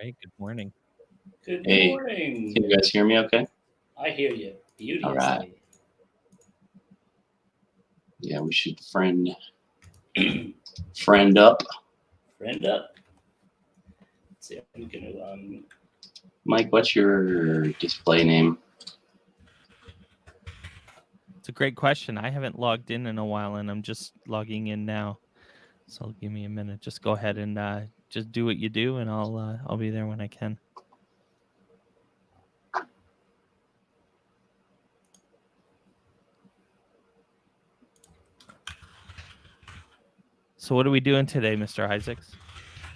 right, good morning. Good Hey, morning. can you guys hear me okay? I hear you beautifully. All right. Yeah, we should friend up. Friend up. Let's see, I'm gonna Mike, what's your display name? It's a great question. I haven't logged in a while, and I'm just logging in now. So give me a minute. Just go ahead and just do what you do, and I'll be there when I can. So what are we doing today, Mr. Isaacs?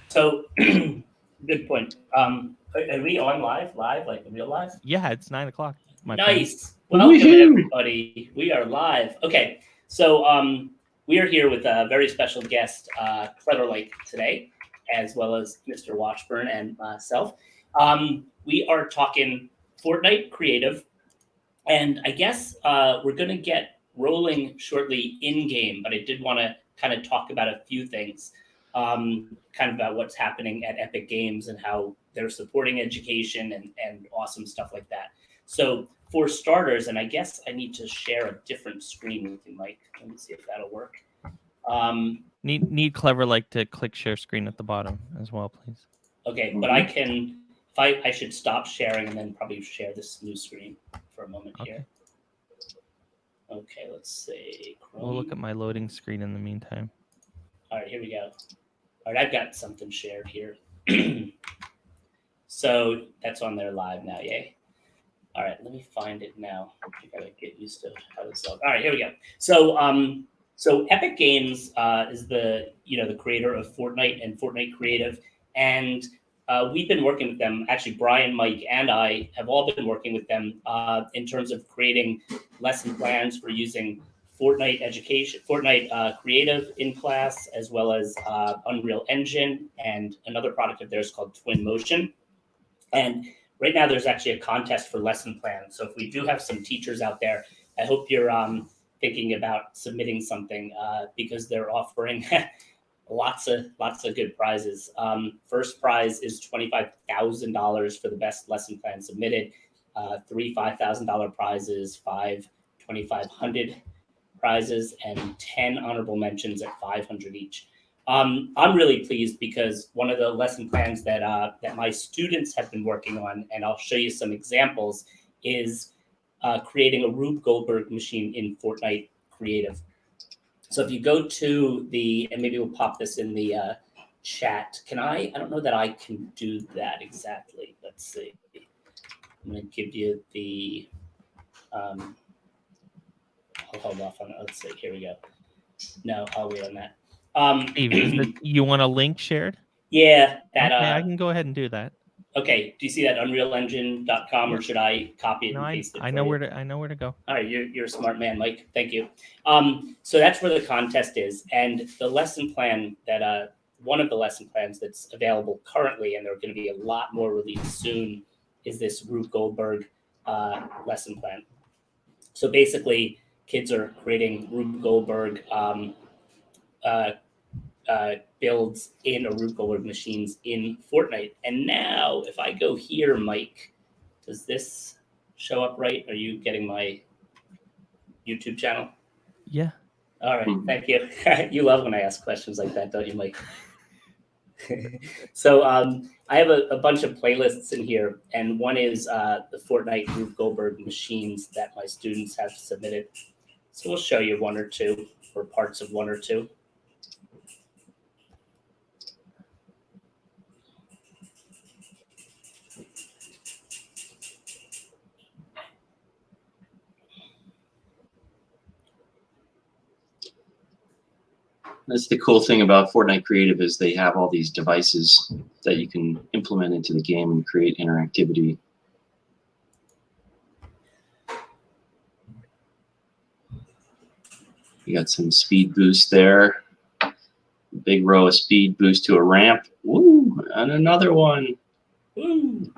So good point. Are we on live? Like in real life? Yeah, it's 9 o'clock. Nice. Welcome everybody. We are live. Okay. So we are here with a very special guest, Cleverlike today, as well as Mr. Washburn and myself. We are talking Fortnite Creative, and I guess we're gonna get rolling shortly in game, but I did want to kind of talk about a few things, kind of about what's happening at Epic Games and how they're supporting education and awesome stuff like that. So for starters, and I guess I need to share a different screen with you, Mike. Let me see if that'll work. Need Cleverlike to click share screen at the bottom as well, please. Okay, but I can. If I should stop sharing and then probably share this new screen for a moment here. Okay, let's see. Chrome. We'll look at my loading screen in the meantime. All right, here we go. All right, I've got something shared here. So that's on there live now, yay. All right, let me find it now. I gotta get used to how this looks. All right, here we go. So Epic Games is the creator of Fortnite and Fortnite Creative, and we've been working with them. Actually, Brian, Mike, and I have all been working with them in terms of creating lesson plans for using Fortnite education, Fortnite Creative in class, as well as Unreal Engine and another product of theirs called Twinmotion. And right now, there's actually a contest for lesson plans. So if we do have some teachers out there, I hope you're thinking about submitting something because they're offering lots of good prizes. First prize is $25,000 for the best lesson plan submitted. 3 $5,000 prizes, 5 $2,500 prizes, and 10 honorable mentions at $500 each. I'm really pleased because one of the lesson plans that my students have been working on, and I'll show you some examples, is creating a Rube Goldberg machine in Fortnite Creative. So if you go to and maybe we'll pop this in the chat. I don't know that I can do that exactly. Let's see. I'm going to give you the, I'll hold off on it. Let's see, here we go. No, I'll wait on that. Steve, you want a link shared? Yeah, that. Okay, I can go ahead and do that. Okay, do you see that unrealengine.com, or should I copy it and paste it? I know where to go. All right, you're a smart man, Mike. Thank you. So that's where the contest is, and the lesson plan that one of the lesson plans that's available currently, and there are going to be a lot more released soon, is this Rube Goldberg lesson plan. So basically, kids are creating Rube Goldberg builds in a Rube Goldberg machines in Fortnite. And now, if I go here, Mike, does this show up right? Are you getting my YouTube channel? Yeah. All right, thank you. You love when I ask questions like that, don't you, Mike? So I have a bunch of playlists in here, and one is the Fortnite Rube Goldberg machines that my students have submitted. So we'll show you one or two, or parts of one or two. That's the cool thing about Fortnite Creative is they have all these devices that you can implement into the game and create interactivity. You got some speed boost there. Big row of speed boost to a ramp. Woo! And another one. Woo!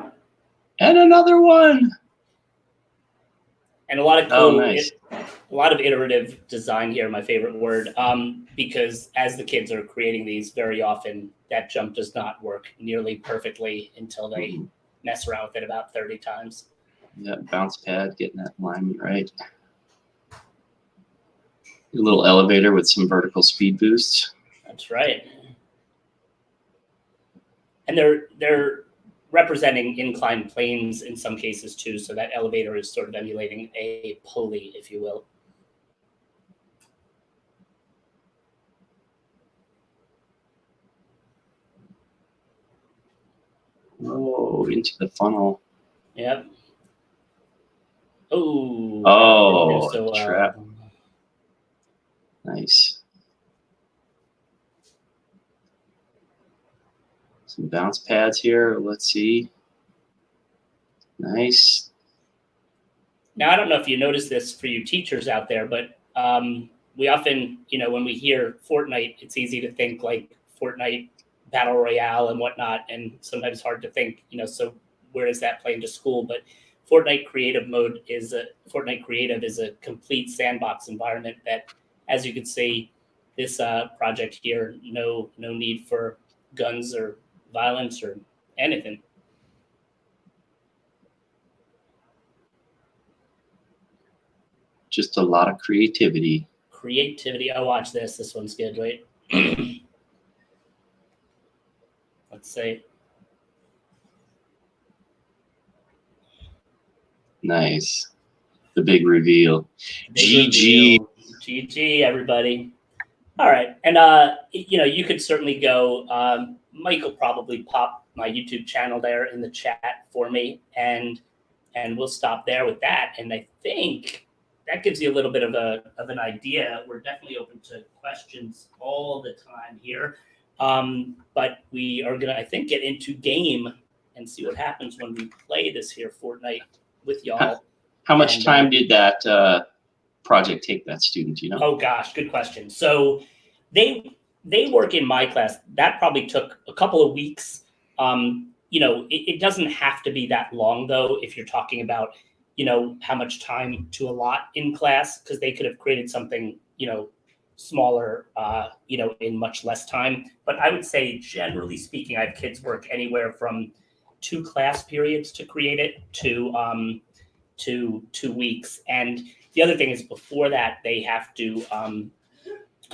And another one. And a lot of Oh, cool, nice. a lot of iterative design here, my favorite word, because as the kids are creating these, very often that jump does not work nearly perfectly until they mess around with it about 30 times. Yeah, bounce pad, getting that alignment right. A little elevator with some vertical speed boosts. That's right. And they're representing inclined planes in some cases too, so that elevator is sort of emulating a pulley, if you will. Oh, into the funnel. Yep. Oh. Oh, so trap. Nice. Some bounce pads here. Let's see. Nice. Now, I don't know if you notice this for you teachers out there, but we often, when we hear Fortnite, it's easy to think like Fortnite Battle Royale and whatnot, and sometimes hard to think, so where does that play into school? But Fortnite Creative is a complete sandbox environment that, as you can see, this project here, no need for guns or violence or anything. Just a lot of creativity. Oh, watch this. This one's good, right? Let's see. Nice. The big reveal. GG. GG, everybody. All right. And, you could certainly go. Mike will probably pop my YouTube channel there in the chat for me. And we'll stop there with that. And I think that gives you a little bit of an idea. We're definitely open to questions all the time here. But we are going to, I think, get into game and see what happens when we play this here Fortnite with y'all. How much time did that project take that student, Oh gosh, good question. So they work in my class. That probably took a couple of weeks. It doesn't have to be that long though, if you're talking about, how much time to allot in class, because they could have created something, smaller, in much less time. But I would say, generally speaking, I have kids work anywhere from 2 class periods to create it to 2 weeks. And the other thing is, before that, they have to come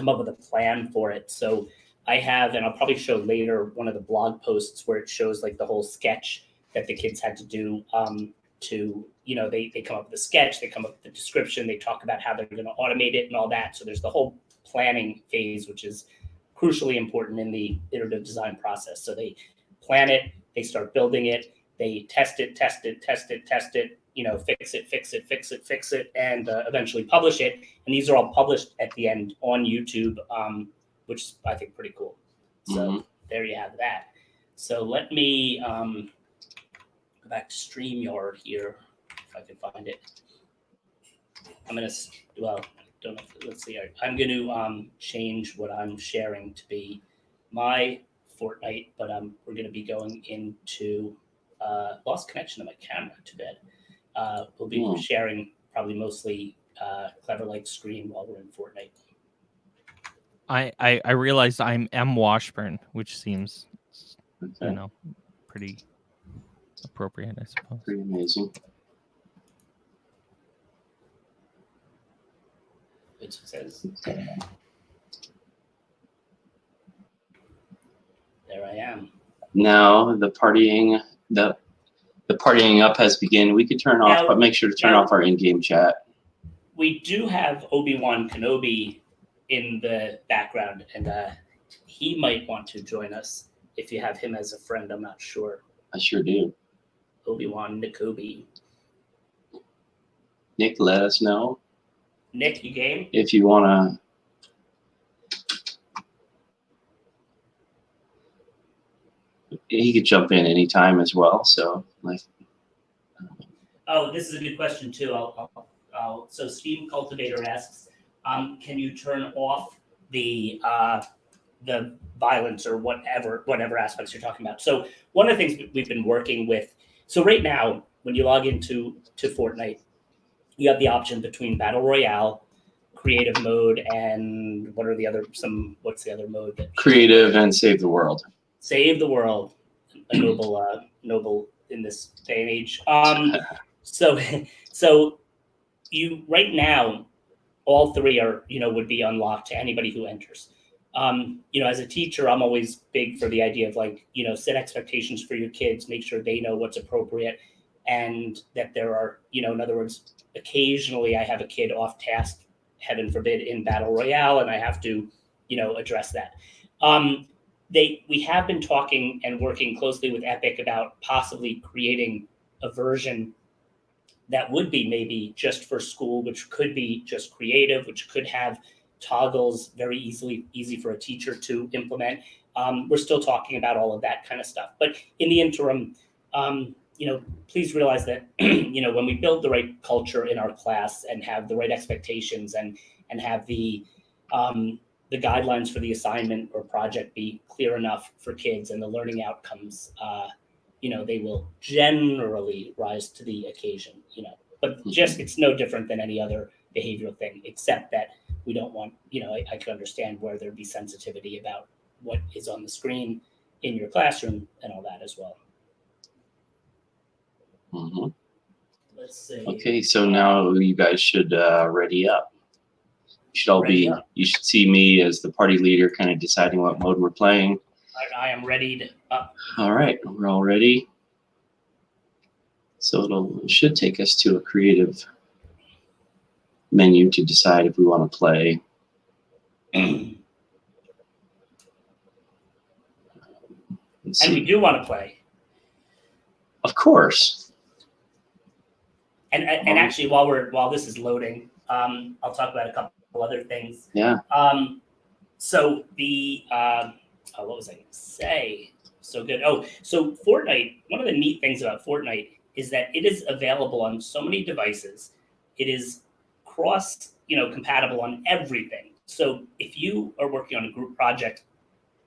up with a plan for it. So I have, and I'll probably show later, one of the blog posts where it shows like the whole sketch that the kids had to do they come up with a sketch, they come up with the description, they talk about how they're going to automate it and all that. So there's the whole planning phase, which is crucially important in the iterative design process. So they plan it, they start building it, they test it, fix it, and eventually publish it. And these are all published at the end on YouTube, which is, I think, pretty cool. So there you have that. So let me go back to StreamYard here, if I can find it. I'm going to, don't know. Let's see. I'm going to change what I'm sharing to be my Fortnite, but we're going to be going into lost connection to my camera. Too bad. We'll be sharing probably mostly Cleverlike screen while we're in Fortnite. I realized I'm M. Washburn, which seems, Okay. Pretty appropriate, I suppose. Pretty amazing. It says, there I am. Now the partying up has begun. We could turn off, but make sure to turn off our in-game chat. We do have ObiWan Kenobi in the background, and he might want to join us if you have him as a friend. I'm not sure. I sure do. ObiWan Kenobi. Nick, let us know. Nick, you game? If you want to, he could jump in anytime as well. So, Oh, this is a good question too. So Steam Cultivator asks, can you turn off the violence or whatever aspects you're talking about? So one of the things we've been working with. So right now, when you log into Fortnite, you have the option between Battle Royale, Creative mode, and what's the other mode? Creative and Save the World. Save the World, a noble in this day and age. So you right now, all three are, would be unlocked to anybody who enters. As a teacher, I'm always big for the idea of like, set expectations for your kids, make sure they know what's appropriate, and that there are, in other words, occasionally I have a kid off task, heaven forbid, in Battle Royale, and I have to, address that. We have been talking and working closely with Epic about possibly creating a version that would be maybe just for school, which could be just creative, which could have toggles very easy for a teacher to implement. We're still talking about all of that kind of stuff. But in the interim, please realize that, when we build the right culture in our class and have the right expectations and have the guidelines for the assignment or project be clear enough for kids and the learning outcomes, they will generally rise to the occasion, but just, it's no different than any other behavioral thing, except that we don't want, I can understand where there'd be sensitivity about what is on the screen in your classroom and all that as well. Mm-hmm. Let's see. Okay, so now you guys should ready up. You should see me as the party leader, kind of deciding what mode we're playing. I am readied up. All right, we're all ready. So it should take us to a creative menu to decide if we want to play. And we do want to play. Of course. And actually, while this is loading, I'll talk about a couple other things. Yeah. So the what was I going to say? So good. Oh, so Fortnite. One of the neat things about Fortnite is that it is available on so many devices. It is cross, compatible on everything. So if you are working on a group project,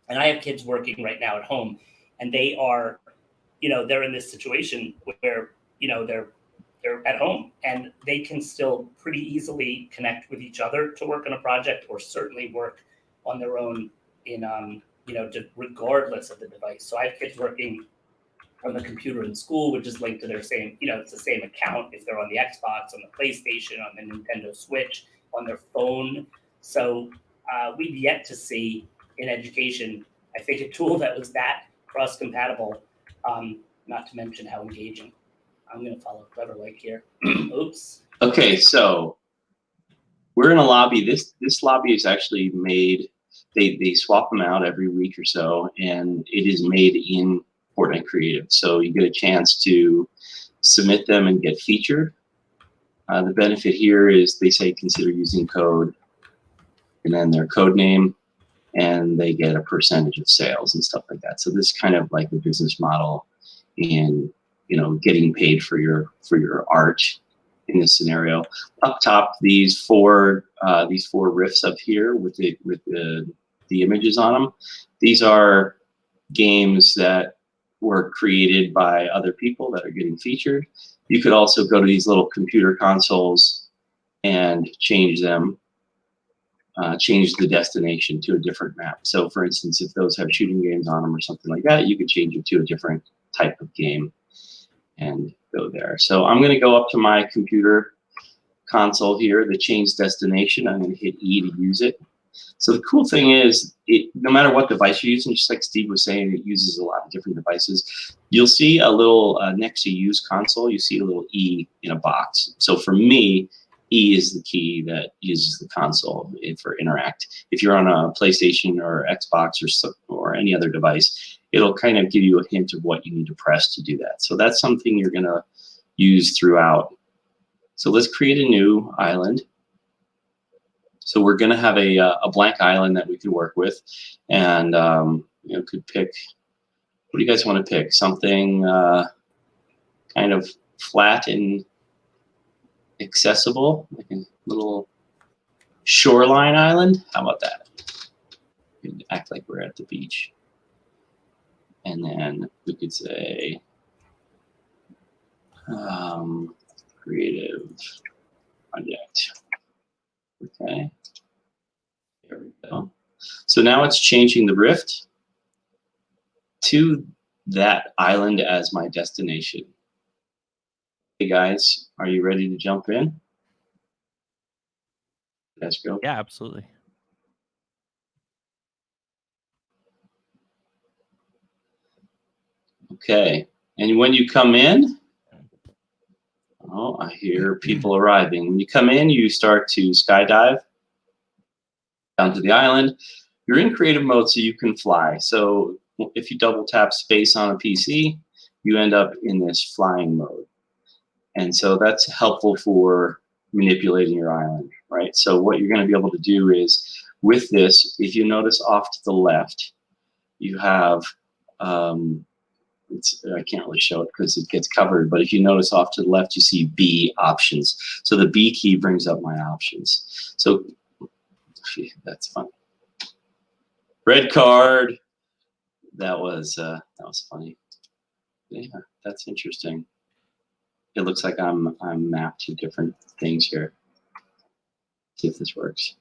and I have kids working right now at home, and they are, they're in this situation where, they're at home and they can still pretty easily connect with each other to work on a project, or certainly work on their own in, regardless of the device. So I have kids working on the computer in school, which is linked to their same, it's the same account if they're on the Xbox, on the PlayStation, on the Nintendo Switch, on their phone. So we've yet to see in education, I think, a tool that was that cross-compatible, not to mention how engaging. I'm going to follow Cleverlike here. Oops. Okay, so we're in a lobby. This lobby is actually made, they swap them out every week or so, and it is made in Fortnite Creative. So you get a chance to submit them and get featured. The benefit here is they say consider using code, and then their code name, and they get a percentage of sales and stuff like that. So this is kind of like the business model in, getting paid for your art in this scenario. Up top, these four riffs up here with the images on them. These are games that were created by other people that are getting featured. You could also go to these little computer consoles and change them. Change the destination to a different map. So for instance, if those have shooting games on them or something like that, you could change it to a different type of game and go there. So I'm going to go up to my computer console here, the change destination. I'm going to hit E to use it. So the cool thing is, no matter what device you're using, just like Steve was saying, it uses a lot of different devices. You'll see a little, next to use console, you see a little E in a box. So for me, E is the key that uses the console for interact. If you're on a PlayStation or Xbox or any other device, it'll kind of give you a hint of what you need to press to do that. So that's something you're going to use throughout. So let's create a new island. So we're going to have a blank island that we can work with, and could pick. What do you guys want to pick? Something kind of flat and accessible, like a little shoreline island. How about that? We could act like we're at the beach, and then we could say creative project. Okay. There we go. So now it's changing the rift to that island as my destination. Hey guys, are you ready to jump in? Let's go. Yeah, absolutely. Okay. And when you come in, oh, I hear people arriving. When you come in, you start to skydive down to the island. You're in creative mode, so you can fly. So if you double tap space on a PC, you end up in this flying mode. And so that's helpful for manipulating your island, right? So what you're going to be able to do is with this, if you notice off to the left, you have, I can't really show it because it gets covered, but if you notice off to the left, you see B options. So the B key brings up my options. So that's fun. Red card. That was funny. Yeah, that's interesting. It looks like I'm mapped to different things here. See if this works.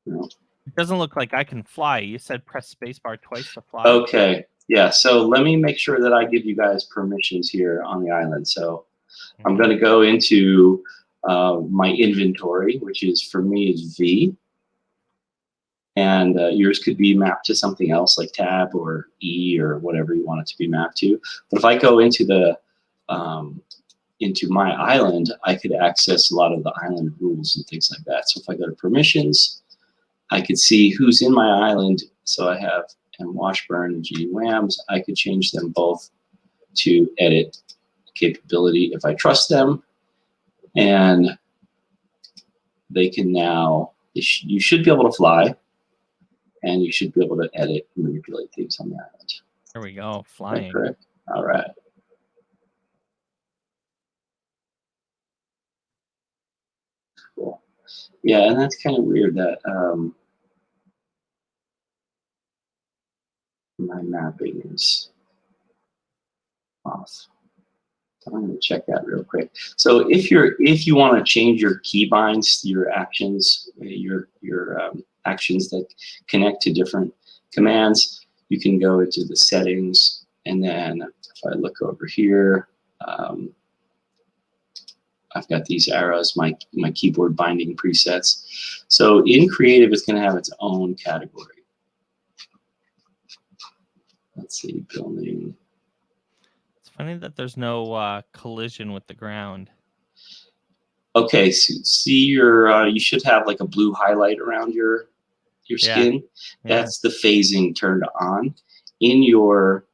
No. It doesn't look like I can fly. You said press spacebar twice to fly. Okay. Yeah. So let me make sure that I give you guys permissions here on the island. So I'm going to go into my inventory, which is for me is V. And yours could be mapped to something else like tab or E or whatever you want it to be mapped to. But if I go into the into my island, I could access a lot of the island rules and things like that. So if I go to permissions, I could see who's in my island. So I have M. Washburn and G. Whams. I could change them both to edit capability if I trust them. And they can now, you should be able to fly. And you should be able to edit and manipulate things on the island. There we go, flying. Correct. All right. Cool. Yeah, and that's kind of weird that my mapping is off. So I'm going to check that real quick. So if you want to change your keybinds, your actions, your actions that connect to different commands, you can go into the settings, and then if I look over here, I've got these arrows, my keyboard binding presets. So in Creative, it's going to have its own category. Let's see, building. It's funny that there's no collision with the ground. Okay, so see your, you should have like a blue highlight around your skin. Yeah. That's the phasing turned on. In your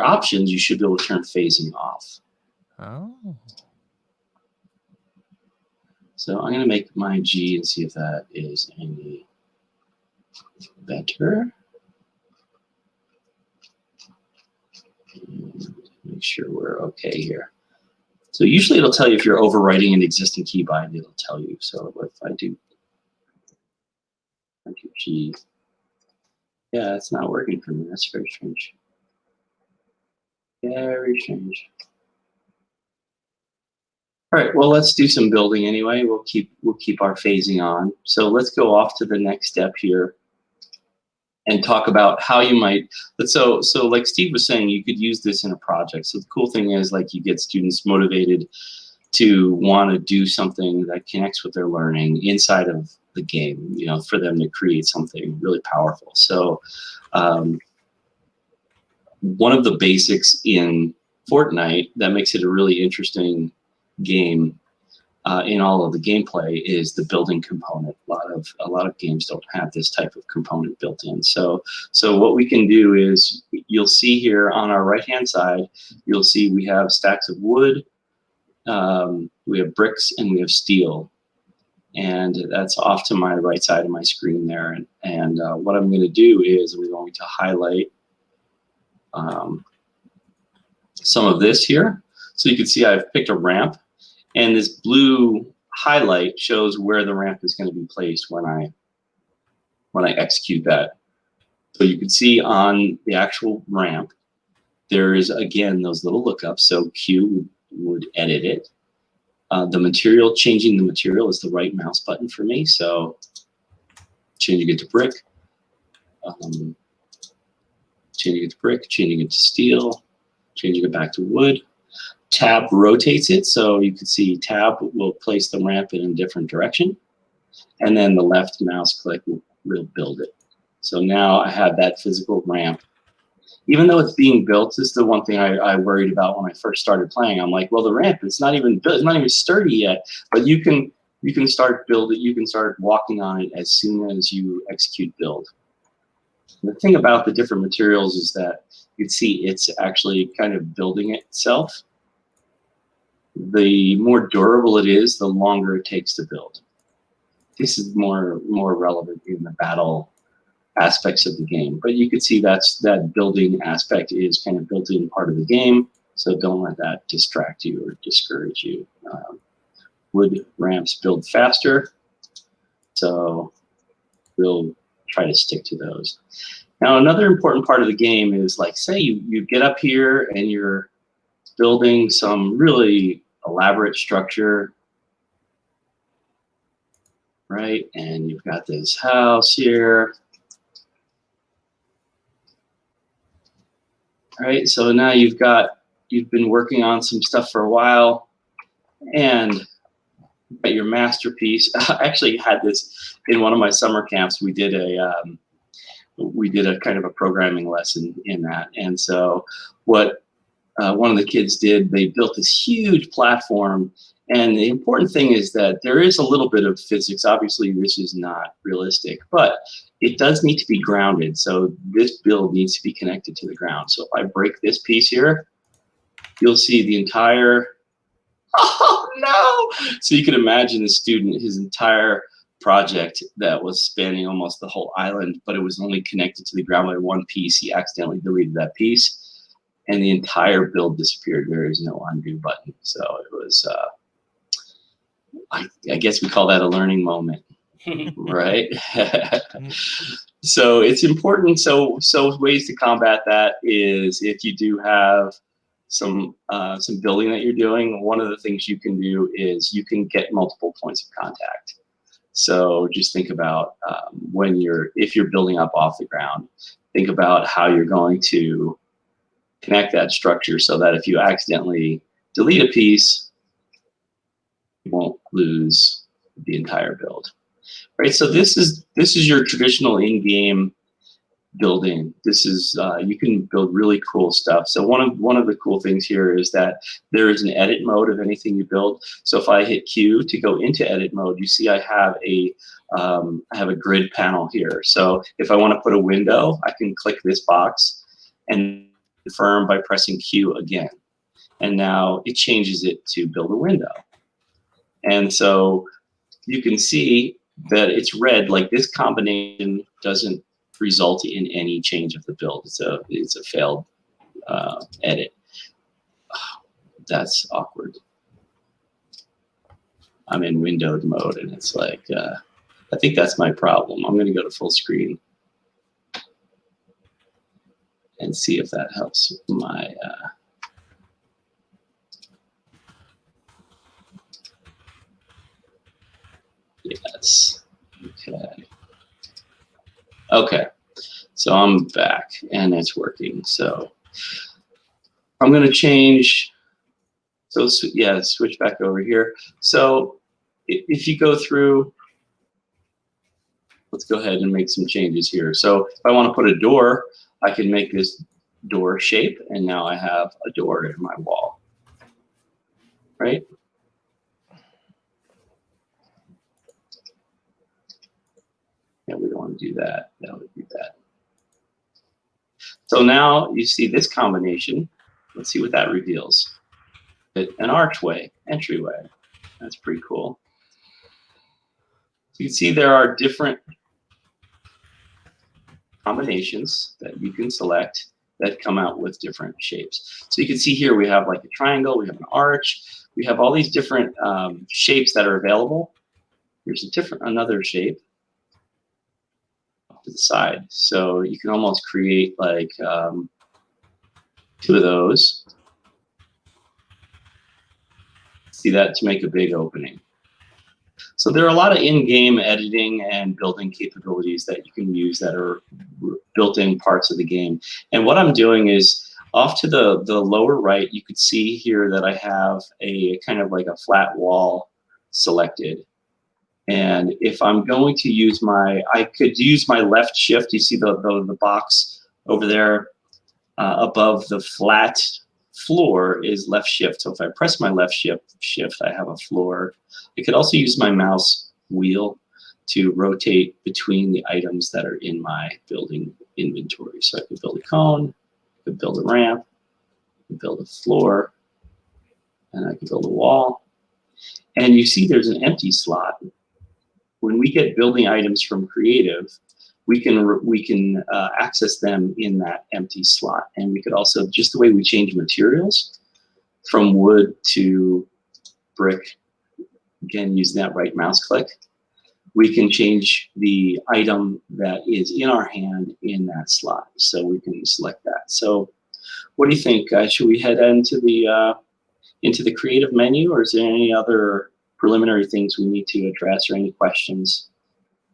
options, you should be able to turn phasing off. Oh. So I'm going to make my G and see if that is any better. And make sure we're okay here. So usually it'll tell you if you're overwriting an existing keybind, it'll tell you. So if I do G, yeah, it's not working for me. That's very strange. Very strange. All right, well, let's do some building anyway. We'll keep our phasing on. So let's go off to the next step here and talk about how you might. So like Steve was saying, you could use this in a project. So the cool thing is, like, you get students motivated to want to do something that connects with their learning inside of the game, you know, for them to create something really powerful. So one of the basics in Fortnite that makes it a really interesting game in all of the gameplay is the building component. A lot of games don't have this type of component built in. So what we can do is, you'll see here on our right hand side, you'll see we have stacks of wood, we have bricks, and we have steel. And that's off to my right side of my screen there. And what I'm going to do is we're going to highlight some of this here. So you can see I've picked a ramp, and this blue highlight shows where the ramp is going to be placed when I execute that. So you can see on the actual ramp, there is, again, those little lookups. So Q would edit it. The material, changing the material is the right mouse button for me. So changing it to brick, changing it to brick, changing it to steel, changing it back to wood. Tab rotates it, so you can see tab will place the ramp in a different direction. And then the left mouse click will build it. So now I have that physical ramp. Even though it's being built, this is the one thing I worried about when I first started playing. I'm like, well, the ramp, it's not even built, it's not even sturdy yet. But you can start build it, you can start walking on it as soon as you execute build. And the thing about the different materials is that you can see it's actually kind of building itself. The more durable it is, the longer it takes to build. This is more relevant in the battle aspects of the game, but you can see that building aspect is kind of built in part of the game, so don't let that distract you or discourage you. Wood ramps build faster, so we'll try to stick to those. Now, another important part of the game is, like, say you get up here and you're building some really elaborate structure, right? And you've got this house here. All right, so now you've been working on some stuff for a while, and you've got your masterpiece. I actually had this in one of my summer camps. We did a kind of a programming lesson in that, and so what one of the kids did, they built this huge platform. And the important thing is that there is a little bit of physics. Obviously, this is not realistic, but it does need to be grounded. So this build needs to be connected to the ground. So if I break this piece here, you'll see the entire, oh no! So you can imagine the student, his entire project that was spanning almost the whole island, but it was only connected to the ground by one piece. He accidentally deleted that piece, and the entire build disappeared. There is no undo button. So it was, I guess we call that a learning moment, right? So it's important. So ways to combat that is, if you do have some building that you're doing, one of the things you can do is you can get multiple points of contact. So just think about if you're building up off the ground, think about how you're going to connect that structure so that if you accidentally delete a piece, you won't lose the entire build, right? So this is your traditional in-game building. This is you can build really cool stuff. So one of the cool things here is that there is an edit mode of anything you build. So if I hit Q to go into edit mode, you see I have a grid panel here. So if I want to put a window, I can click this box and confirm by pressing Q again, and now it changes it to build a window. And so you can see that it's red, like this combination doesn't result in any change of the build. It's a failed edit. Oh, that's awkward. I'm in windowed mode, and it's like, I think that's my problem. I'm gonna go to full screen and see if that helps my, yes, okay. Okay, so I'm back and it's working. So I'm gonna change, so yeah, switch back over here. So if you go through, let's go ahead and make some changes here. So if I wanna put a door, I can make this door shape, and now I have a door in my wall, right? Yeah, we don't want to do that. That would be bad. So now you see this combination. Let's see what that reveals. An archway, entryway. That's pretty cool. So you can see there are different combinations that you can select that come out with different shapes. So you can see here we have like a triangle, we have an arch, we have all these different shapes that are available. Here's another shape to the side. So you can almost create like two of those. See that, to make a big opening. So there are a lot of in-game editing and building capabilities that you can use that are built-in parts of the game. And what I'm doing is, off to the lower right, you could see here that I have a kind of like a flat wall selected. And if I'm going to use I could use my left shift. You see the box over there above the flat floor is left shift. So if I press my left shift, I have a floor. I could also use my mouse wheel to rotate between the items that are in my building inventory. So I could build a cone, I could build a ramp, I could build a floor, and I could build a wall. And you see there's an empty slot. When we get building items from Creative, we can access them in that empty slot. And we could also, just the way we change materials from wood to brick, again, using that right mouse click, we can change the item that is in our hand in that slot. So we can select that. So what do you think? Should we head into the Creative menu, or is there any other preliminary things we need to address, or any questions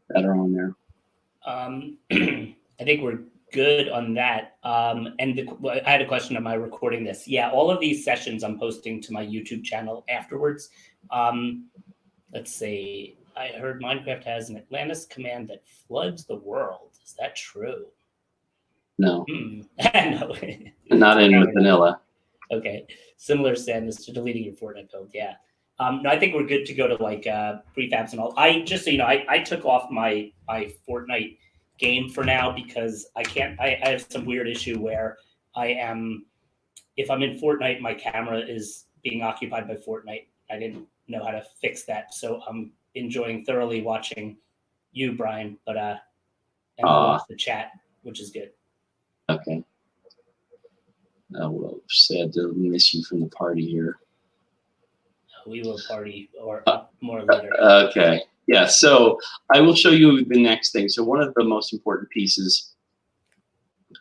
that are on there? I think we're good on that. And I had a question, am I recording this? Yeah, all of these sessions I'm posting to my YouTube channel afterwards. Let's see. I heard Minecraft has an Atlantis command that floods the world. Is that true? No. No. Not in vanilla. Okay. Similar sadness to deleting your Fortnite build. Yeah. No, I think we're good to go to like prefabs and all. I just so you know, I took off my Fortnite game for now because I can't. I have some weird issue where if I'm in Fortnite, my camera is being occupied by Fortnite. I didn't know how to fix that, so I'm enjoying thoroughly watching you, Brian. But and I watch the chat, which is good. Okay. Well, sad to miss you from the party here. We will party or more later. Okay. Yeah. So I will show you the next thing. So one of the most important pieces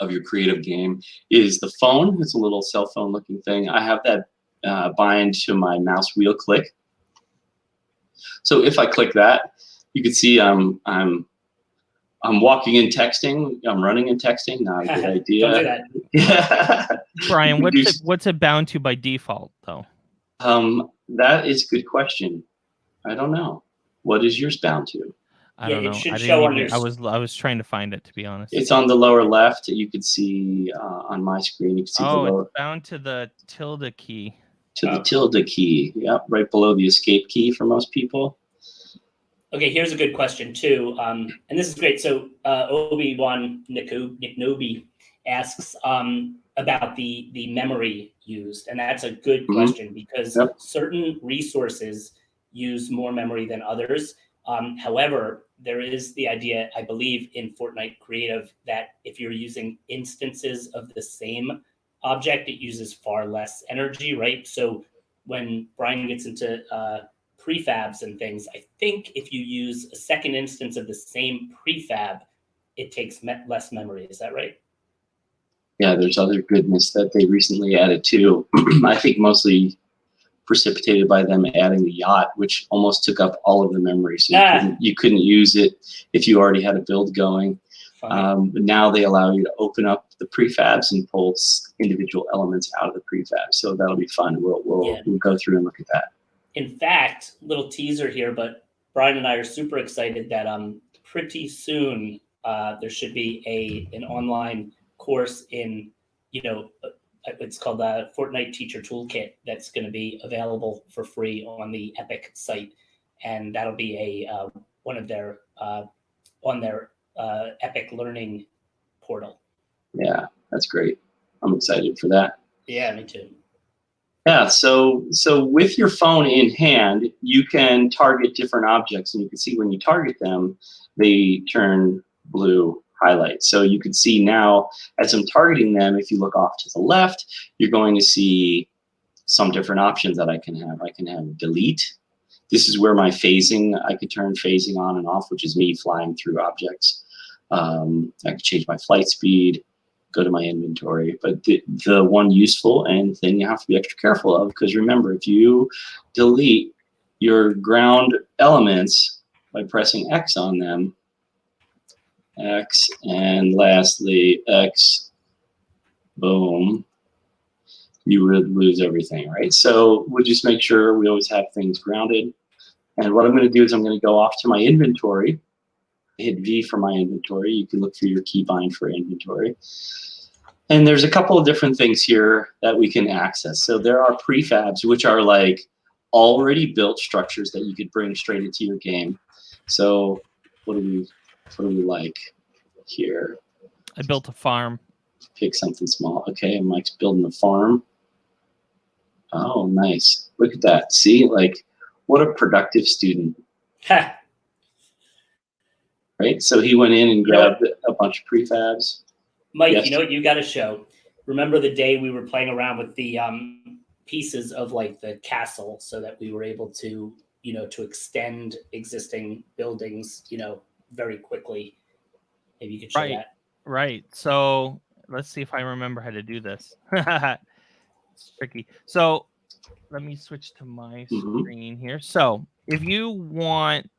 of your Creative game is the phone. It's a little cell phone looking thing. I have that bind to my mouse wheel click. So if I click that, you can see I'm walking and texting. I'm running and texting. Not a good idea. Don't do that. Yeah. Brian, what's it bound to by default though? That is a good question. I don't know. What is yours bound to? I don't know. It should I show on didn't your. even, I was trying to find it, to be honest. It's on the lower left. You could see on my screen. You can see the lower. It's bound to the tilde key. To the tilde key. Yep, right below the escape key for most people. Okay, here's a good question too, and this is great. So ObiWan Kenobi asks about the memory used, and that's a good question because certain resources use more memory than others. However, there is the idea, I believe, in Fortnite Creative that if you're using instances of the same object, it uses far less energy, right? So when Brian gets into prefabs and things, I think if you use a second instance of the same prefab, it takes less memory. Is that right? Yeah, there's other goodness that they recently added too. I think mostly precipitated by them adding the yacht, which almost took up all of the memory. So you couldn't use it if you already had a build going. But now they allow you to open up the prefabs and pull individual elements out of the prefab. So that'll be fun. We'll go through and look at that. In fact, little teaser here, but Brian and I are super excited that pretty soon there should be an online course in, it's called the Fortnite Teacher Toolkit that's going to be available for free on the Epic site, and that'll be one of their on their Epic Learning portal. Yeah, that's great. I'm excited for that. Yeah, me too. Yeah, so with your phone in hand, you can target different objects, and you can see when you target them, they turn blue highlights. So you can see now, as I'm targeting them, if you look off to the left, you're going to see some different options that I can have. I can have delete. This is where my phasing, I could turn phasing on and off, which is me flying through objects. I can change my flight speed, go to my inventory. But the one useful and thing you have to be extra careful of, because remember, if you delete your ground elements by pressing X on them, X, and lastly X, boom, you would lose everything, right? So we'll just make sure we always have things grounded. And what I'm going to do is I'm going to go off to my inventory, hit V for my inventory. You can look for your keybind for inventory. And there's a couple of different things here that we can access. So there are prefabs, which are like already built structures that you could bring straight into your game. So what do we like here? I built a farm. Pick something small. Okay, Mike's building a farm. Oh, nice. Look at that. See, like, what a productive student. Ha. Right? So he went in and grabbed a bunch of prefabs. Mike, Yes. you know what you got to show? Remember the day we were playing around with the pieces of like the castle so that we were able to, you know, to extend existing buildings, you know, very quickly. Maybe you could show that. Right. So let's see if I remember how to do this. It's tricky. So let me switch to my screen here. So if you want,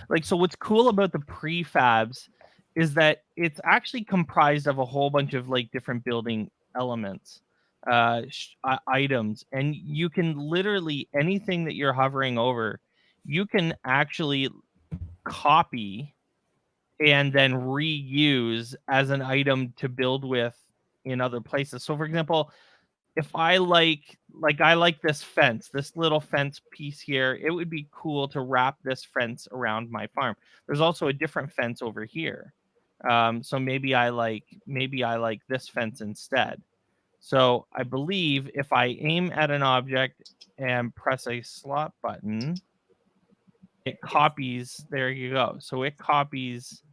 like, so what's cool about the prefabs is that it's actually comprised of a whole bunch of like different building elements, items, and you can literally, anything that you're hovering over, you can actually copy and then reuse as an item to build with in other places. So for example, if I like this fence, this little fence piece here, it would be cool to wrap this fence around my farm. There's also a different fence over here. So maybe I like this fence instead. So I believe if I aim at an object and press a slot button, it copies, there you go. So it copies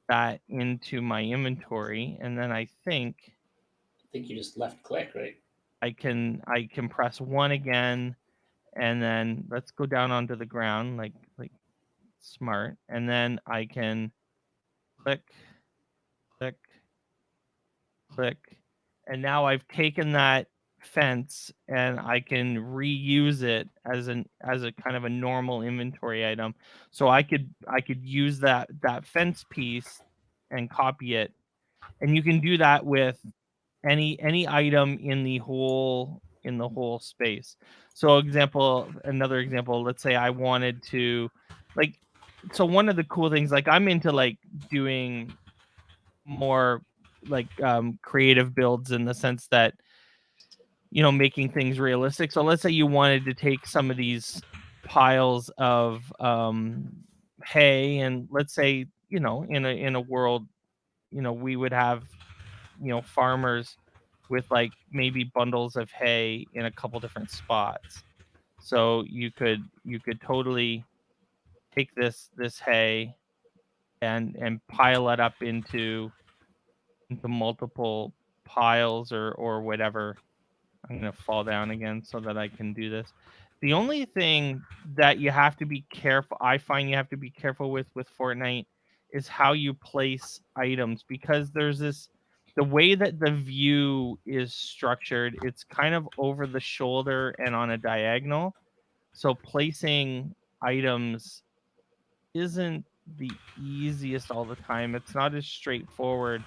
that into my inventory, and then I think you just left click, right? I can press 1 again, and then let's go down onto the ground like smart, and then I can click, and now I've taken that fence and I can reuse it as a kind of a normal inventory item. So I could use that fence piece and copy it, and you can do that with any item in the whole space. So another example, let's say I wanted to, like, so one of the cool things, like, I'm into like doing more like creative builds in the sense that, you know, making things realistic. So let's say you wanted to take some of these piles of hay, and let's say, you know, in a world, you know, we would have, you know, farmers with like maybe bundles of hay in a couple different spots. So you could totally take this hay and pile it up into multiple piles or whatever. I'm going to fall down again so that I can do this. The only thing that you have to be careful, I find you have to be careful with Fortnite, is how you place items, because there's this, the way that the view is structured, it's kind of over the shoulder and on a diagonal. So placing items isn't the easiest all the time. It's not as straightforward,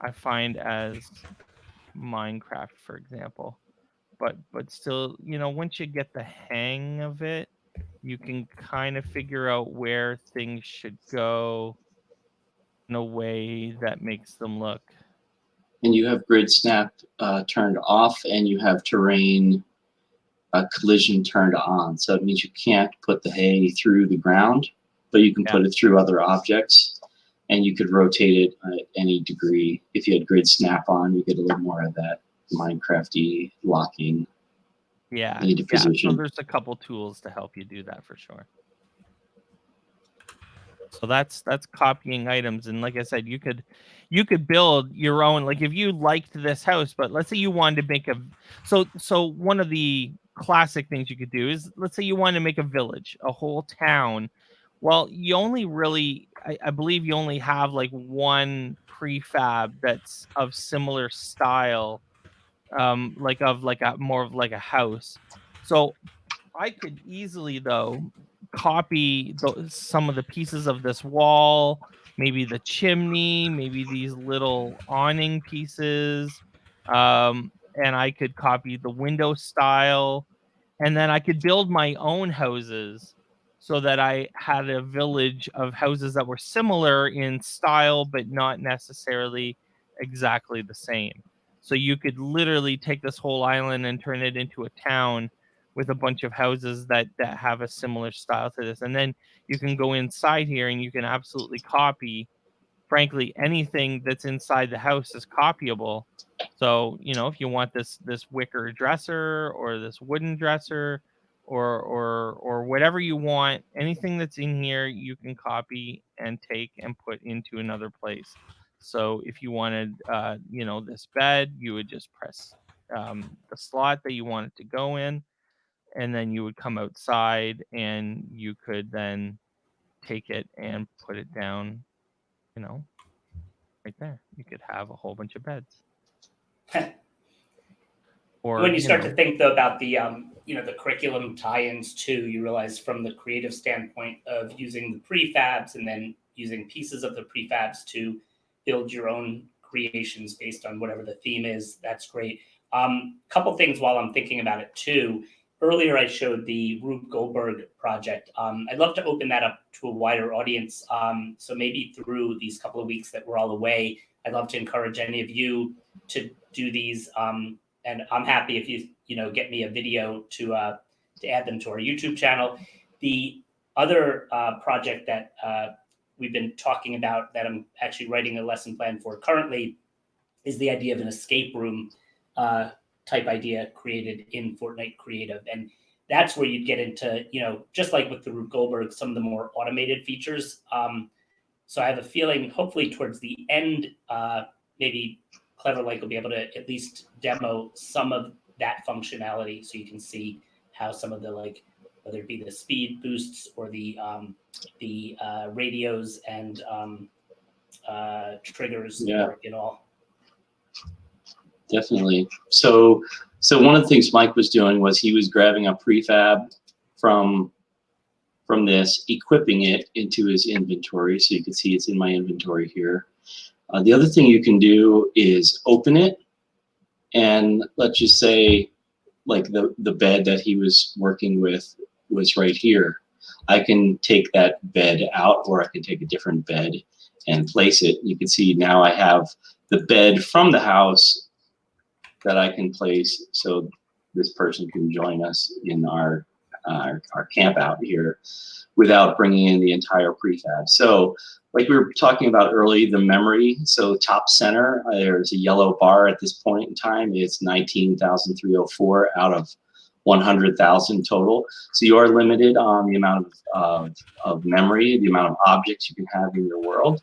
I find, as Minecraft, for example. But still, you know, once you get the hang of it, you can kind of figure out where things should go in a way that makes them look. And you have grid snap turned off, and you have terrain collision turned on. So it means you can't put the hay through the ground, but you can put it through other objects, and you could rotate it at any degree. If you had grid snap on, you get a little more of that Minecraft-y locking. Yeah. Position. So there's a couple tools to help you do that for sure. So that's copying items, and like I said, you could build your own. Like if you liked this house, but let's say you wanted to make so one of the classic things you could do is, let's say you want to make a village, a whole town Well, you only really, I believe you only have like one prefab that's of similar style, like of like a more of like a house. So I could easily though copy some of the pieces of this wall, maybe the chimney, maybe these little awning pieces, and I could copy the window style, and then I could build my own houses so that I had a village of houses that were similar in style, but not necessarily exactly the same. So you could literally take this whole island and turn it into a town with a bunch of houses that have a similar style to this. And then you can go inside here and you can absolutely copy, frankly, anything that's inside the house is copyable. So, you know, if you want this wicker dresser or this wooden dresser or whatever you want, anything that's in here you can copy and take and put into another place. So if you wanted you know, this bed, you would just press the slot that you want it to go in, and then you would come outside and you could then take it and put it down, you know, right there. You could have a whole bunch of beds. Or when you start know, to think though about the you know, the curriculum tie-ins too, you realize from the creative standpoint of using the prefabs and then using pieces of the prefabs to build your own creations based on whatever the theme is. That's great. Couple things while I'm thinking about it too. Earlier, I showed the Rube Goldberg project. I'd love to open that up to a wider audience. So maybe through these couple of weeks that we're all away, I'd love to encourage any of you to do these. And I'm happy if you know, get me a video to add them to our YouTube channel. The other project that we've been talking about that I'm actually writing a lesson plan for currently is the idea of an escape room type idea created in Fortnite Creative. And that's where you'd get into, you know, just like with the Rube Goldberg, some of the more automated features. So I have a feeling hopefully towards the end, maybe Cleverlike will be able to at least demo some of that functionality so you can see how some of the, like, whether it be the speed boosts or the radios and triggers work and all. Definitely. So one of the things Mike was doing was he was grabbing a prefab from this, equipping it into his inventory. So you can see it's in my inventory here. The other thing you can do is open it, and let's just say like the bed that he was working with was right here. I can take that bed out, or I can take a different bed and place it. You can see now I have the bed from the house that I can place, so this person can join us in our camp out here without bringing in the entire prefab. So like we were talking about early, the memory, so top center, there's a yellow bar at this point in time. It's 19,304 out of 100,000 total. So you are limited on the amount of memory, the amount of objects you can have in your world.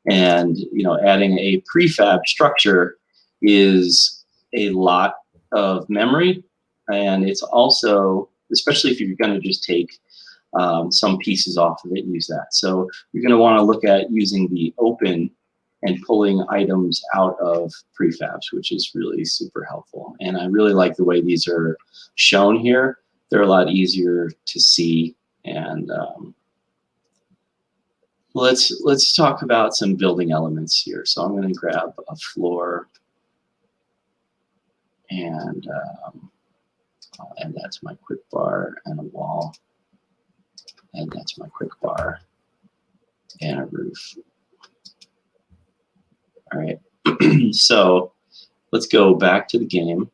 And, you know, adding a prefab structure is a lot of memory. And it's also, especially if you're going to just take some pieces off of it and use that. So you're going to want to look at using the open and pulling items out of prefabs, which is really super helpful. And I really like the way these are shown here. They're a lot easier to see. And let's talk about some building elements here. So I'm going to grab a floor, and I'll add that to my quick bar, and a wall. And that's my quick bar and a roof. All right, so let's go back to the game.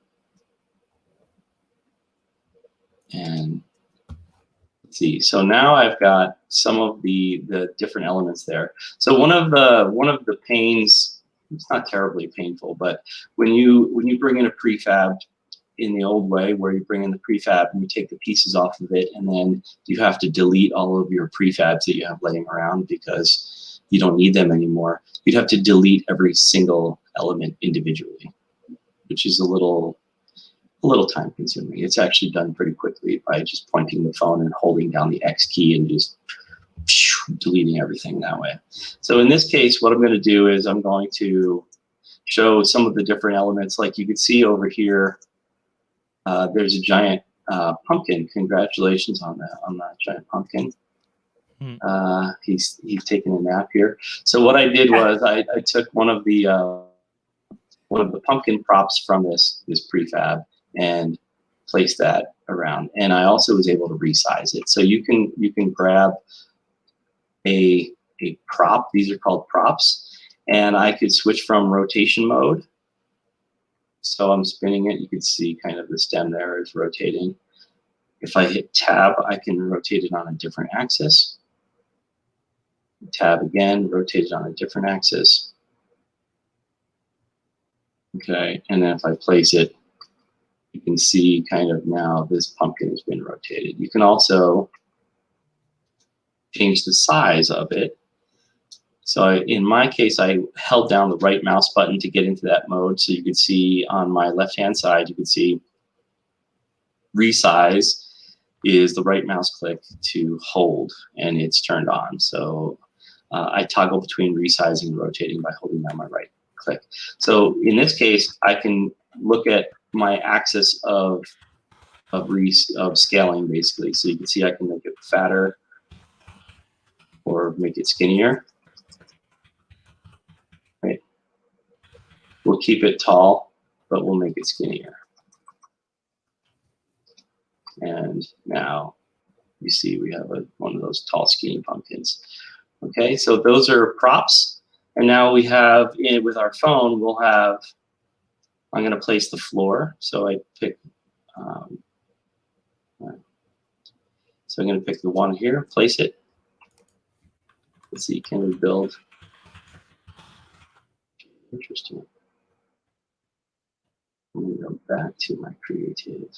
And let's see, so now I've got some of the different elements there. So one of the pains, it's not terribly painful, but when you bring in a prefab in the old way, where you bring in the prefab and you take the pieces off of it, and then you have to delete all of your prefabs that you have laying around because you don't need them anymore. You'd have to delete every single element individually, which is a little time consuming. It's actually done pretty quickly by just pointing the phone and holding down the X key and just deleting everything that way. So in this case, what I'm going to do is I'm going to show some of the different elements. Like you can see over here, there's a giant pumpkin. Congratulations on that giant pumpkin. He's taking a nap here. So what I did was I took one of the pumpkin props from this prefab and placed that around. And I also was able to resize it. So you can grab a prop. These are called props, and I could switch from rotation mode. So I'm spinning it. You can see kind of the stem there is rotating. If I hit tab, I can rotate it on a different axis. Tab again, rotate it on a different axis. Okay, and then if I place it, you can see kind of now this pumpkin has been rotated. You can also change the size of it. So in my case, I held down the right mouse button to get into that mode. So you could see on my left-hand side, you can see resize is the right mouse click to hold, and it's turned on. So I toggle between resizing and rotating by holding down my right click. So in this case, I can look at my axis of scaling basically. So you can see I can make it fatter or make it skinnier. Right. We'll keep it tall, but we'll make it skinnier. And now you see we have one of those tall skinny pumpkins. Okay, so those are props. And now we have, with our phone, we'll have, I'm going to place the floor. So I pick, so I'm going to pick the one here, place it. Let's see, can we build? Interesting. I'm going to go back to my creative.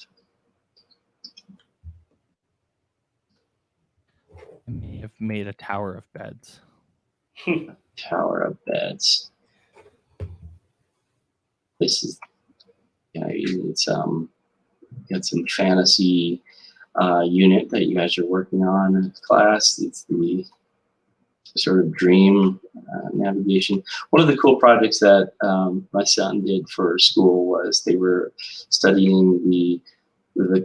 I may have made a tower of beds. Tower of beds. This is, it's got some fantasy unit that you guys are working on in class. It's the sort of dream navigation. One of the cool projects that my son did for school was they were studying the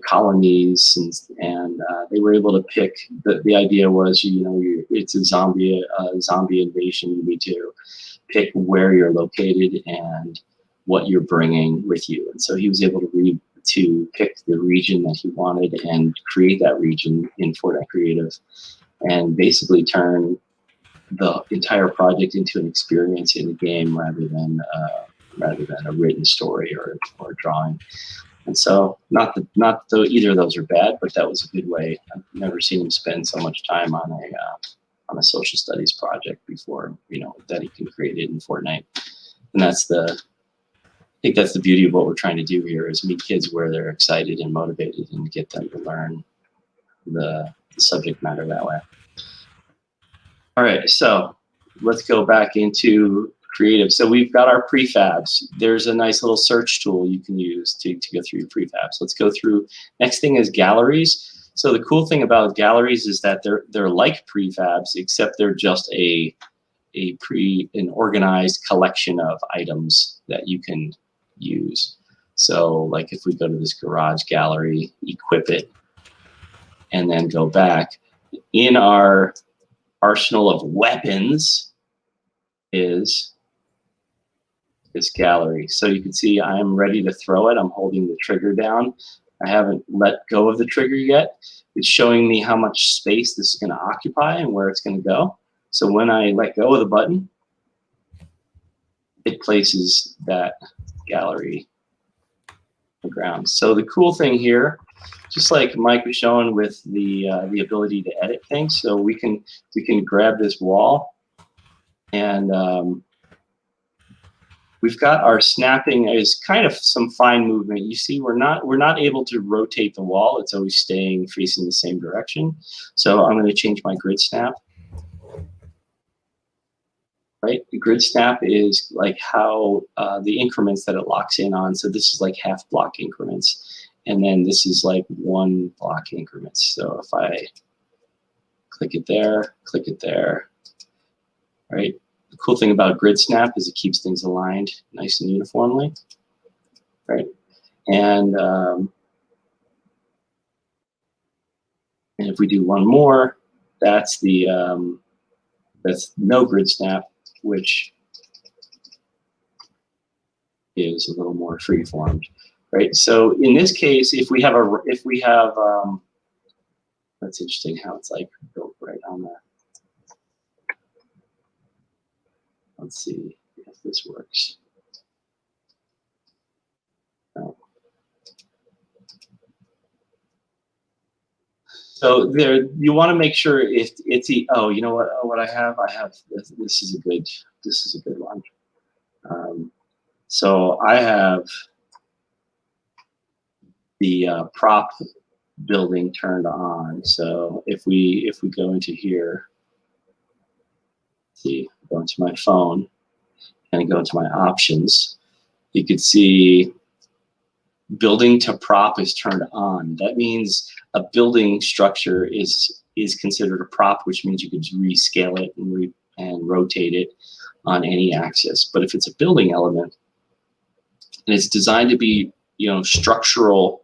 colonies, and they were able to pick. The idea was, it's a zombie invasion. You need to pick where you're located and what you're bringing with you. And so he was able to pick the region that he wanted and create that region in Fortnite Creative, and basically turn the entire project into an experience in the game rather than a written story or a drawing. And so, not that either of those are bad, but that was a good way. I've never seen him spend so much time on a social studies project before, that he can create it in Fortnite. And I think that's the beauty of what we're trying to do here, is meet kids where they're excited and motivated and get them to learn the subject matter that way. All right, so let's go back into creative. So we've got our prefabs. There's a nice little search tool you can use to go through your prefabs. Let's go through. Next thing is galleries. So the cool thing about galleries is that they're like prefabs, except they're just an organized collection of items that you can use. So like if we go to this garage gallery, equip it, and then go back, in our arsenal of weapons is this gallery. So you can see I am ready to throw it. I'm holding the trigger down. I haven't let go of the trigger yet. It's showing me how much space this is going to occupy and where it's going to go. So when I let go of the button, it places that gallery on the ground. So the cool thing here, just like Mike was showing with the ability to edit things, so we can grab this wall, and we've got our snapping is kind of some fine movement. You see, we're not able to rotate the wall. It's always staying facing the same direction. So I'm going to change my grid snap. Right, the grid snap is like how the increments that it locks in on. So this is like half block increments, and then this is like 1 block increments. So if I click it there, click it there, right? The cool thing about grid snap is it keeps things aligned nice and uniformly, right? And if we do one more, that's the that's no grid snap, which is a little more free-formed, right? So in this case, if we have that's interesting how it's like built right on that. Let's see if this works. No. So there, you want to make sure if it's oh, you know what? Oh, what I have this is a good one. So I have the prop building turned on. So if we go into here, see, go into my phone and go into my options, you could see building to prop is turned on. That means a building structure is considered a prop, which means you could rescale it and rotate it on any axis. But if it's a building element and it's designed to be, you know, structural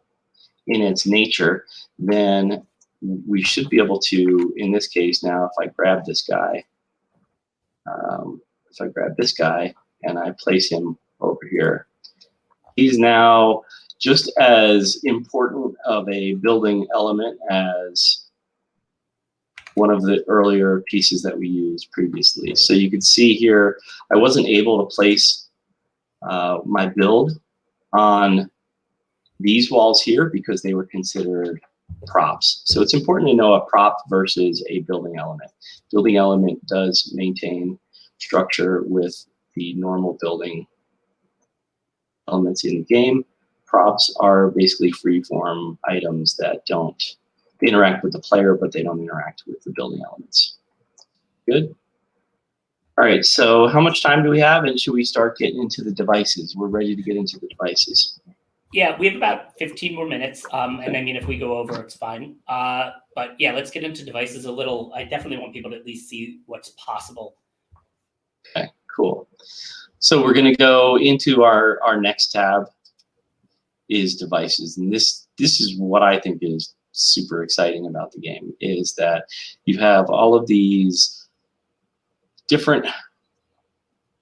in its nature, then we should be able to, in this case now, if I grab this guy, and I place him over here, he's now just as important of a building element as one of the earlier pieces that we used previously. So you can see here, I wasn't able to place my build on these walls here because they were considered props. So it's important to know a prop versus a building element. Building element does maintain structure with the normal building elements in the game. Props are basically free-form items that they interact with the player, but they don't interact with the building elements. Good? All right, so how much time do we have, and should we start getting into the devices? We're ready to get into the devices. Yeah, we have about 15 more minutes, and I mean, if we go over, it's fine. But yeah, let's get into devices a little. I definitely want people to at least see what's possible. Okay, cool. So we're going to go into our next tab is devices, and this is what I think is super exciting about the game, is that you have all of these different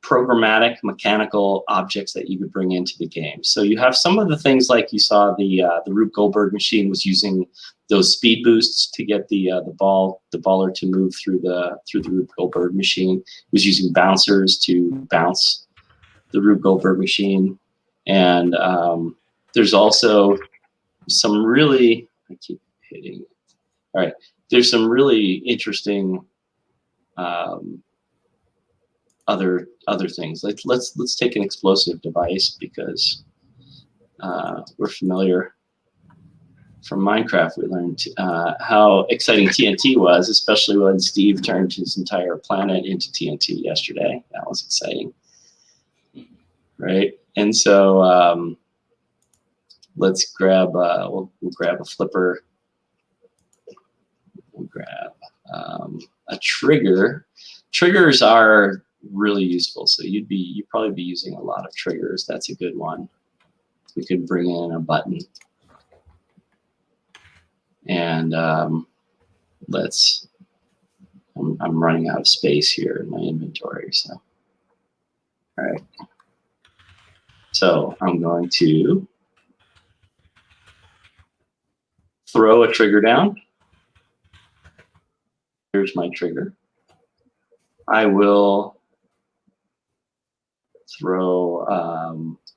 programmatic mechanical objects that you could bring into the game. So you have some of the things like you saw the Rube Goldberg machine was using those speed boosts to get the baller to move through the Rube Goldberg machine. It was using bouncers to bounce the Rube Goldberg machine, and there's also some really, I keep hitting. All right, there's some really interesting other things. Like let's take an explosive device because we're familiar from Minecraft. We learned how exciting TNT was, especially when Steve turned his entire planet into TNT yesterday. That was exciting, right? And so let's grab we'll grab a flipper. We'll grab a trigger. Triggers are really useful. So you'd probably be using a lot of triggers. That's a good one. We could bring in a button. And I'm running out of space here in my inventory. So, all right. So I'm going to throw a trigger down. Here's my trigger. I will throw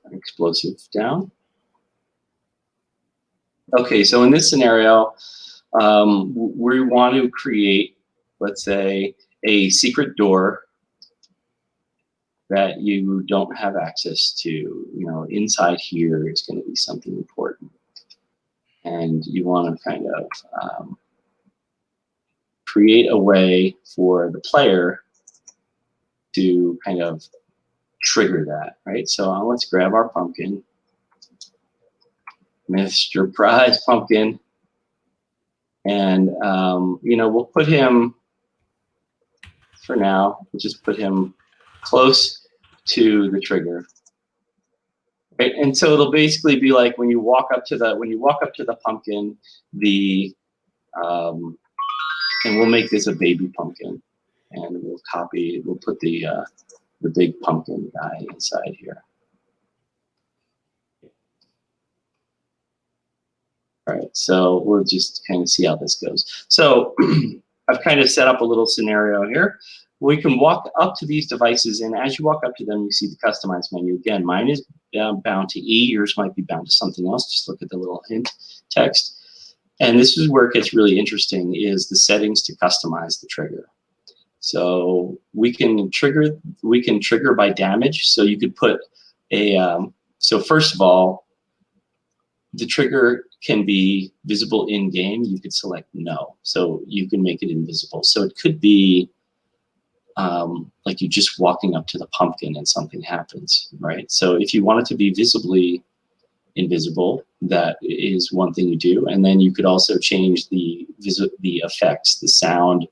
an explosive down. Okay, so in this scenario, we want to create, let's say, a secret door that you don't have access to. You know, inside here is going to be something important. And you want to kind of create a way for the player to kind of trigger that, right? So let's grab our pumpkin. Mr. Prize Pumpkin. And you know, we'll put him, for now, we'll just put him close to the trigger. Right? And so it'll basically be like when you walk up to the pumpkin, the and we'll make this a baby pumpkin, and we'll put the big pumpkin guy inside here. All right, so we'll just kind of see how this goes. So I've kind of set up a little scenario here. We can walk up to these devices, and as you walk up to them, you see the customize menu. Again, mine is bound to E. Yours might be bound to something else. Just look at the little hint text. And this is where it gets really interesting, is the settings to customize the trigger. So we can trigger by damage. So you could put a, so first of all, the trigger can be visible in game. You could select no. So you can make it invisible. So it could be like you just walking up to the pumpkin and something happens, right? So if you want it to be visibly invisible, that is one thing you do. And then you could also change the effects, the sound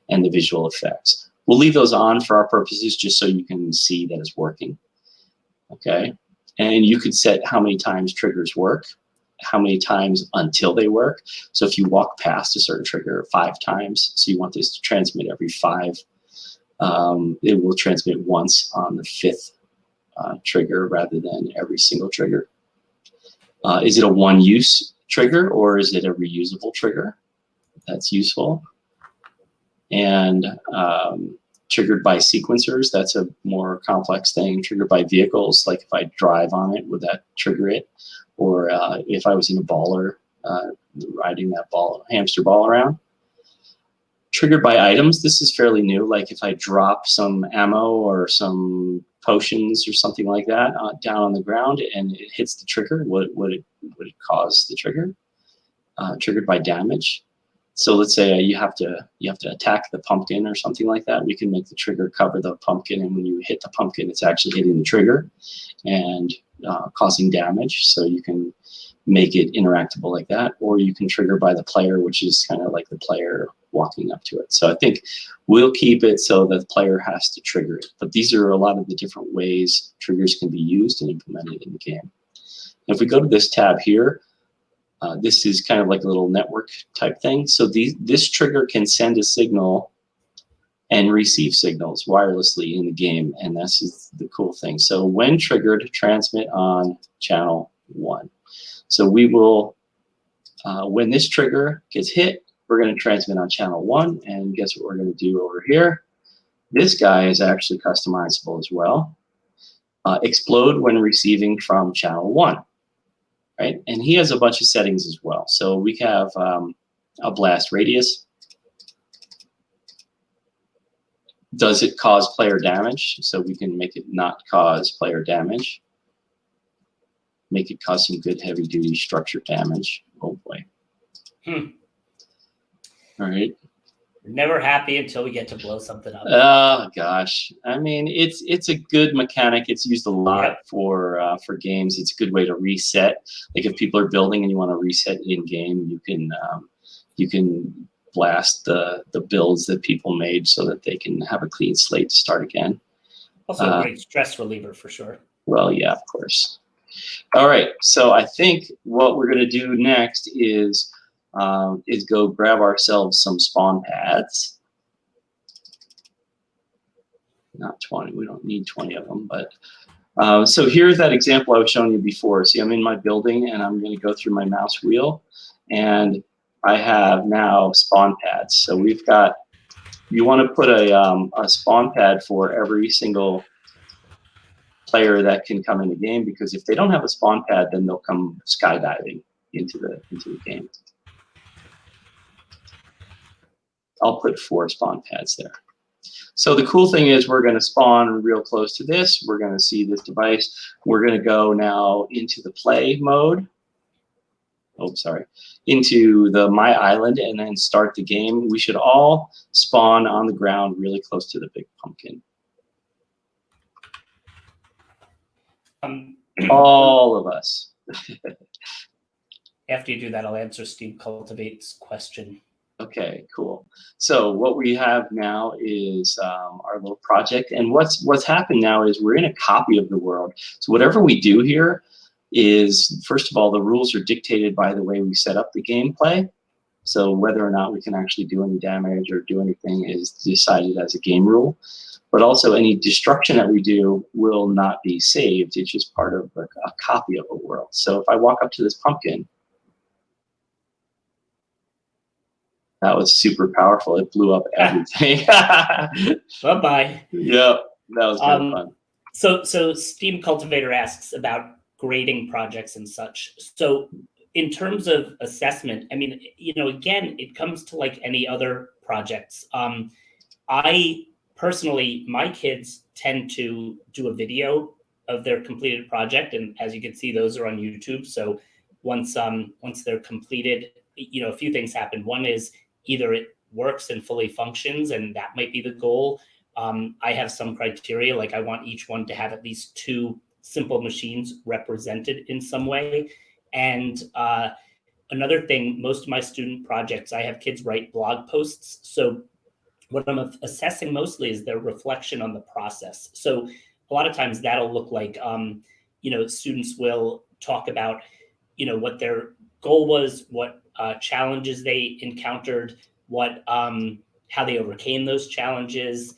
and the visual effects. We'll leave those on for our purposes just so you can see that it's working. Okay. And you could set how many times triggers work, how many times until they work. So if you walk past a certain trigger 5 times, so you want this to transmit every 5, it will transmit once on the 5th trigger rather than every single trigger. Is it a one-use trigger or is it a reusable trigger? That's useful. And triggered by sequencers, that's a more complex thing. Triggered by vehicles, like if I drive on it, would that trigger it? Or if I was in a baller, riding that hamster ball around. Triggered by items, this is fairly new. Like if I drop some ammo or some potions or something like that down on the ground and it hits the trigger, would it cause the trigger? Triggered by damage. So let's say you have to attack the pumpkin or something like that. We can make the trigger cover the pumpkin, and when you hit the pumpkin, it's actually hitting the trigger and causing damage. So you can make it interactable like that, or you can trigger by the player, which is kind of like the player walking up to it. So I think we'll keep it so that the player has to trigger it. But these are a lot of the different ways triggers can be used and implemented in the game. If we go to this tab here, this is kind of like a little network type thing. So this trigger can send a signal and receive signals wirelessly in the game, and this is the cool thing. So when triggered, transmit on channel 1. So we will, when this trigger gets hit, we're going to transmit on channel 1, and guess what we're going to do over here? This guy is actually customizable as well. Explode when receiving from channel 1. Right? And he has a bunch of settings as well. So we have a blast radius. Does it cause player damage? So we can make it not cause player damage. Make it cause some good heavy duty structure damage. Oh boy. All right. We're never happy until we get to blow something up. Oh gosh, I mean it's a good mechanic. It's used a lot for games. It's a good way to reset. Like if people are building and you want to reset in game, you can blast the builds that people made so that they can have a clean slate to start again. Also a great stress reliever for sure. Well, yeah, of course. All right, so I think what we're going to do next is go grab ourselves some spawn pads. Not 20, we don't need 20 of them, but so here's that example I was showing you before. See, I'm in my building and I'm going to go through my mouse wheel, and I have now spawn pads. So we've got, you want to put a spawn pad for every single player that can come in the game, because if they don't have a spawn pad, then they'll come skydiving into the game. I'll put 4 spawn pads there. So the cool thing is we're going to spawn real close to this. We're going to see this device. We're going to go now into the play mode. Oh, sorry. Into the My Island and then start the game. We should all spawn on the ground really close to the big pumpkin. All of us. after you do that, I'll answer Steve Cultivate's question. Okay, cool. So what we have now is our little project, and what's happened now is we're in a copy of the world. So whatever we do here is, first of all, the rules are dictated by the way we set up the gameplay. So whether or not we can actually do any damage or do anything is decided as a game rule. But also any destruction that we do will not be saved. It's just part of a copy of a world. So if I walk up to this pumpkin, that was super powerful. It blew up everything. Bye-bye. Yep, that was kind of fun. So Steam Cultivator asks about grading projects and such. So in terms of assessment, I mean, you know, again, it comes to like any other projects. I personally, my kids tend to do a video of their completed project, and as you can see, those are on YouTube. So once they're completed, you know, a few things happen. One is either it works and fully functions, and that might be the goal. I have some criteria, like I want each one to have at least 2 simple machines represented in some way. And another thing, most of my student projects, I have kids write blog posts. So what I'm assessing mostly is their reflection on the process. So a lot of times that'll look like, you know, students will talk about, you know, what their goal was, what challenges they encountered, what how they overcame those challenges,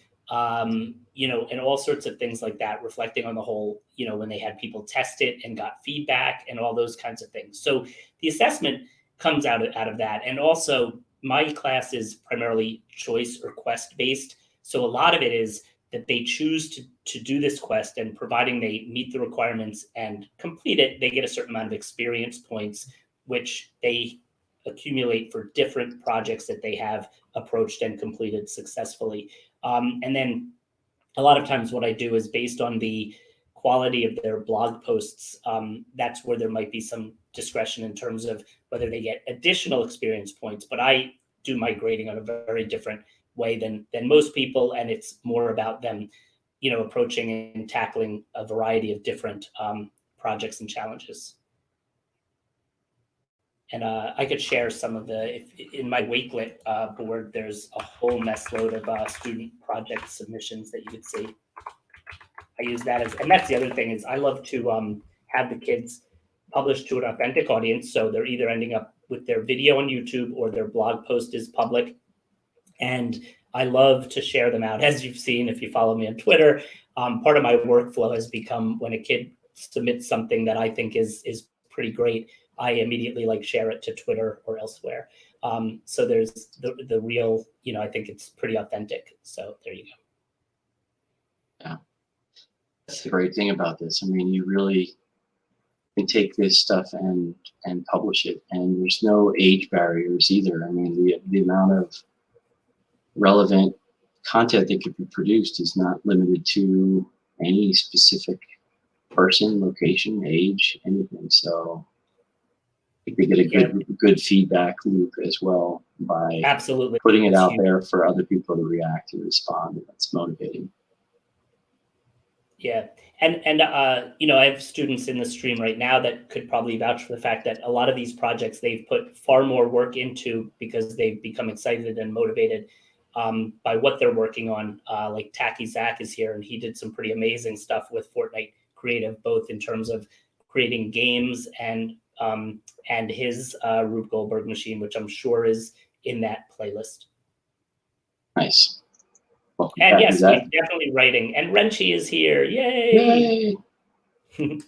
you know, and all sorts of things like that, reflecting on the whole, you know, when they had people test it and got feedback and all those kinds of things. So the assessment comes out of that. And also my class is primarily choice or quest based. So a lot of it is that they choose to do this quest, and providing they meet the requirements and complete it, they get a certain amount of experience points, which they accumulate for different projects that they have approached and completed successfully. And then a lot of times what I do is based on the quality of their blog posts, that's where there might be some discretion in terms of whether they get additional experience points. But I do my grading on a very different way than most people, and it's more about them, you know, approaching and tackling a variety of different projects and challenges. And I could share some of in my Wakelet board, there's a whole mess load of student project submissions that you could see. I use that as, and that's the other thing is I love to have the kids publish to an authentic audience. So they're either ending up with their video on YouTube or their blog post is public. And I love to share them out. As you've seen, if you follow me on Twitter, part of my workflow has become when a kid submits something that I think is pretty great, I immediately like share it to Twitter or elsewhere. So there's the real, you know, I think it's pretty authentic. So there you go. Yeah, that's the great thing about this. I mean, you really can take this stuff and publish it, and there's no age barriers either. I mean, the amount of relevant content that could be produced is not limited to any specific person, location, age, anything. So I think they get a good feedback loop as well by absolutely putting it out there for other people to react and respond, and that's motivating. Yeah. And you know, I have students in the stream right now that could probably vouch for the fact that a lot of these projects they've put far more work into because they've become excited and motivated by what they're working on. Like Tacky Zach is here, and he did some pretty amazing stuff with Fortnite Creative, both in terms of creating games and his Rube Goldberg machine, which I'm sure is in that playlist. Nice. Welcome and back, yes, he's Zach. definitely writing. And Renchi is here. Yay! Yay.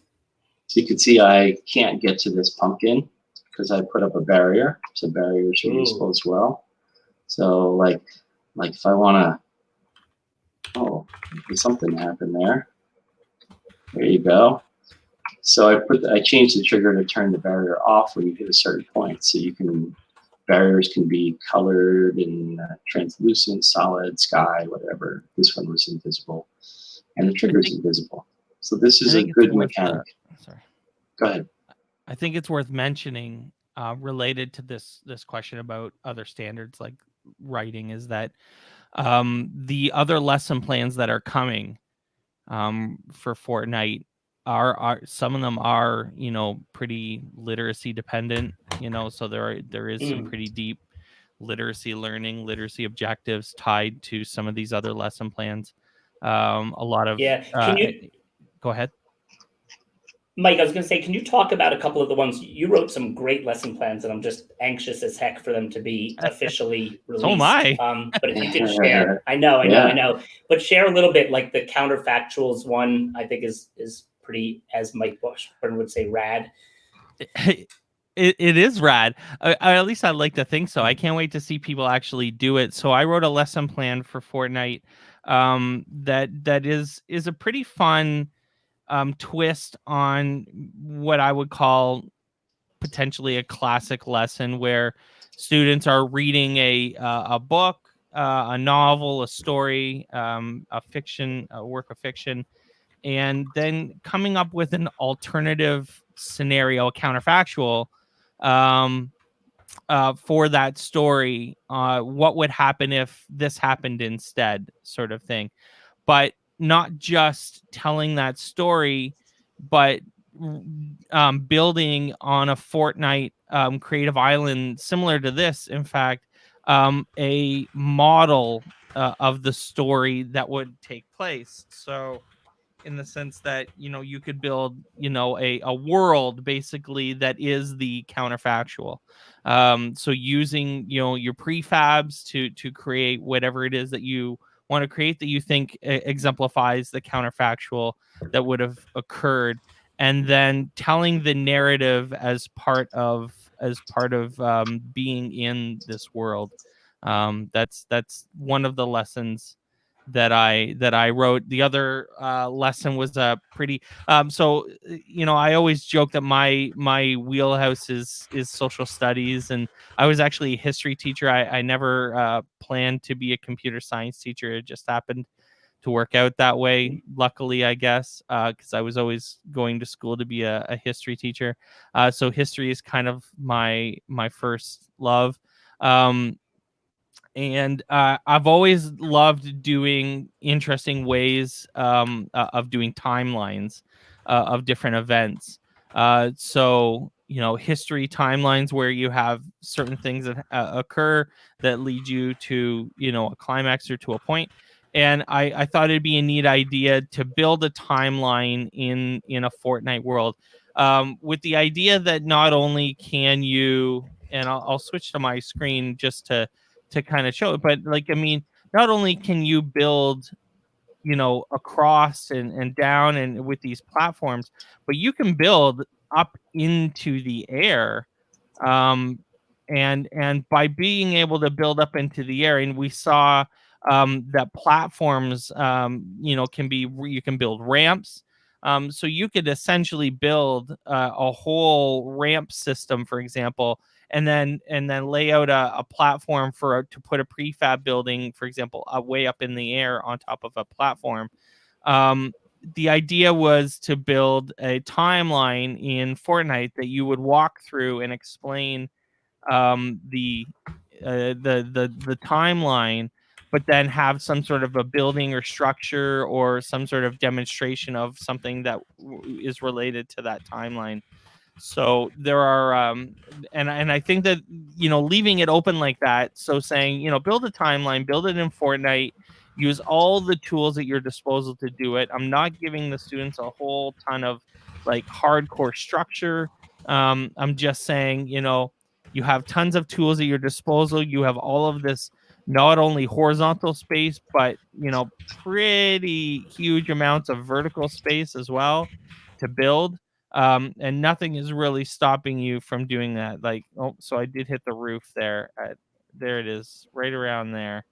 So you can see I can't get to this pumpkin because I put up a barrier. So barriers are useful as well. So like if I want to, there's something happened there. There you go. So I changed the trigger to turn the barrier off when you hit a certain point. So barriers can be colored in translucent, solid, sky, whatever. This one was invisible, and the trigger is invisible. So this is a good mechanic. Sorry. Go ahead. I think it's worth mentioning, related to this question about other standards like writing, is that the other lesson plans that are coming for Fortnite are some of them are, you know, pretty literacy dependent, you know, so there is some pretty deep literacy learning, literacy objectives tied to some of these other lesson plans. A lot of Can you, go ahead. Mike, I was going to say, can you talk about a couple of the ones you wrote? Some great lesson plans, and I'm just anxious as heck for them to be officially released. So am I. But if you could share, I know, but share a little bit, like the counterfactuals one. I think is pretty, as Mike Washburn would say, rad. It is rad. At least I'd like to think so. I can't wait to see people actually do it. So I wrote a lesson plan for Fortnite that is a pretty fun twist on what I would call potentially a classic lesson, where students are reading a book, a novel, a story, a work of fiction, and then coming up with an alternative scenario, a counterfactual, um, for that story. What would happen if this happened instead, sort of thing. But not just telling that story, but building on a Fortnite creative island similar to this, in fact, a model of the story that would take place. So in the sense that, you know, you could build, you know, a world basically that is the counterfactual. So using, you know, your prefabs to create whatever it is that you want to create that you think exemplifies the counterfactual that would have occurred, and then telling the narrative as part of being in this world. That's one of the lessons that I wrote. The other lesson was a pretty so you know, I always joke that my wheelhouse is social studies, and I was actually a history teacher. I never planned to be a computer science teacher. It just happened to work out that way, luckily, I guess, because I was always going to school to be a history teacher. So history is kind of my first love. And I've always loved doing interesting ways of doing timelines of different events. So, you know, history timelines where you have certain things that occur that lead you to, you know, a climax or to a point. And I thought it'd be a neat idea to build a timeline in a Fortnite world, with the idea that not only can you, and I'll switch to my screen just to kind of show it. But like, I mean, not only can you build, you know, across and down and with these platforms, but you can build up into the air. Um, and by being able to build up into the air, and we saw that platforms, you know, you can build ramps. So you could essentially build a whole ramp system, for example, and then lay out a platform to put a prefab building, for example, way up in the air on top of a platform. The idea was to build a timeline in Fortnite that you would walk through and explain the timeline, but then have some sort of a building or structure or some sort of demonstration of something that is related to that timeline. So there are, and I think that, you know, leaving it open like that, so saying, you know, build a timeline, build it in Fortnite, use all the tools at your disposal to do it. I'm not giving the students a whole ton of like hardcore structure. I'm just saying, you know, you have tons of tools at your disposal. You have all of this, not only horizontal space, but, you know, pretty huge amounts of vertical space as well to build. And nothing is really stopping you from doing that. Like, oh, so I did hit the roof there. There it is, right around there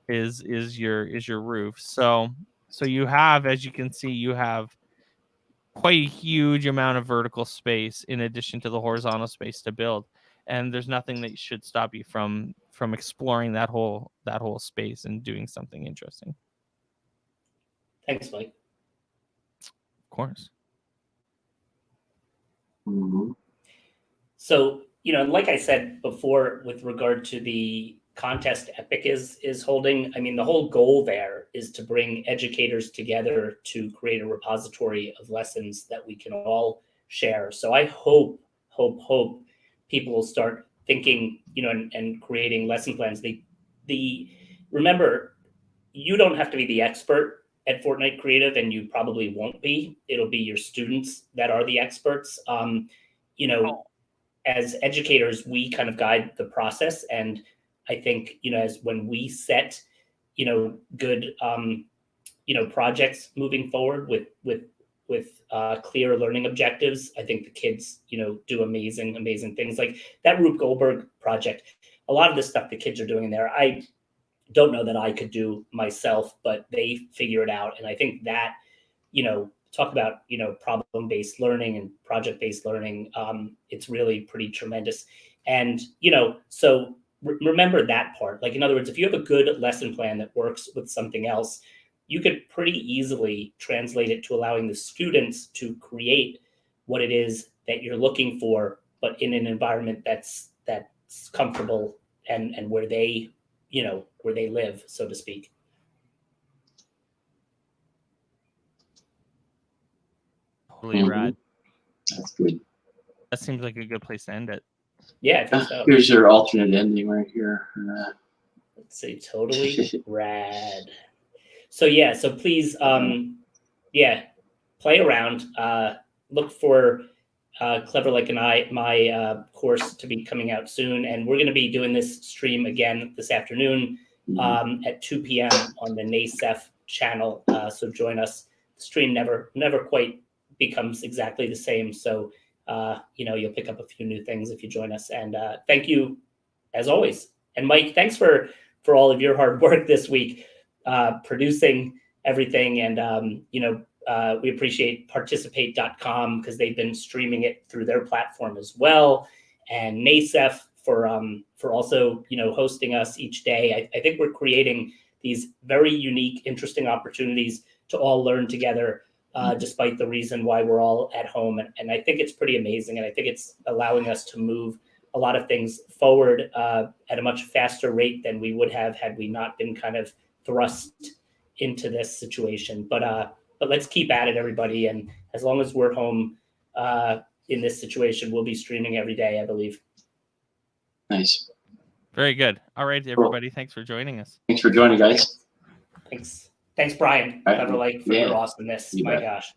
is your roof. So you have, as you can see, you have quite a huge amount of vertical space in addition to the horizontal space to build, and there's nothing that should stop you from exploring that whole space and doing something interesting. Thanks, Mike. Of course. Mm-hmm. So, you know, like I said before, with regard to the contest Epic is holding. I mean, the whole goal there is to bring educators together to create a repository of lessons that we can all share. So I hope people will start thinking, and creating lesson plans. Remember, you don't have to be the expert at Fortnite Creative, and you probably won't be. It'll be your students that are the experts. As educators, we kind of guide the process, and I think as when we set good projects moving forward with clear learning objectives, I think the kids do amazing things. Like that Rube Goldberg project, a lot of the stuff the kids are doing in there, I don't know that I could do myself, but they figure it out. And I think that talk about problem-based learning and project-based learning, it's really pretty tremendous. And so remember that part. Like, in other words, if you have a good lesson plan that works with something else, you could pretty easily translate it to allowing the students to create what it is that you're looking for, but in an environment that's comfortable and where they live, so to speak. Totally rad. That's good. That seems like a good place to end it. Yeah, I think so. Here's your alternate ending right here. Let's see, totally rad. So yeah, so please, play around. Look for Cleverlike and my course to be coming out soon, and we're going to be doing this stream again this afternoon at 2 p.m. on the NASEF channel. So join us. The stream never quite becomes exactly the same, so you'll pick up a few new things if you join us. And thank you as always. And Mike, thanks for all of your hard work this week, producing everything. And we appreciate participate.com because they've been streaming it through their platform as well, and NASEF for also hosting us each day. I think we're creating these very unique, interesting opportunities to all learn together, despite the reason why we're all at home. And I think it's pretty amazing. And I think it's allowing us to move a lot of things forward at a much faster rate than we would have had we not been kind of thrust into this situation. But let's keep at it, everybody. And as long as we're home in this situation, we'll be streaming every day, I believe. Nice. Very good. All right, everybody. Cool. Thanks for joining us. Thanks for joining, guys. Thanks, Brian. Cleverlike, for your awesomeness. My gosh.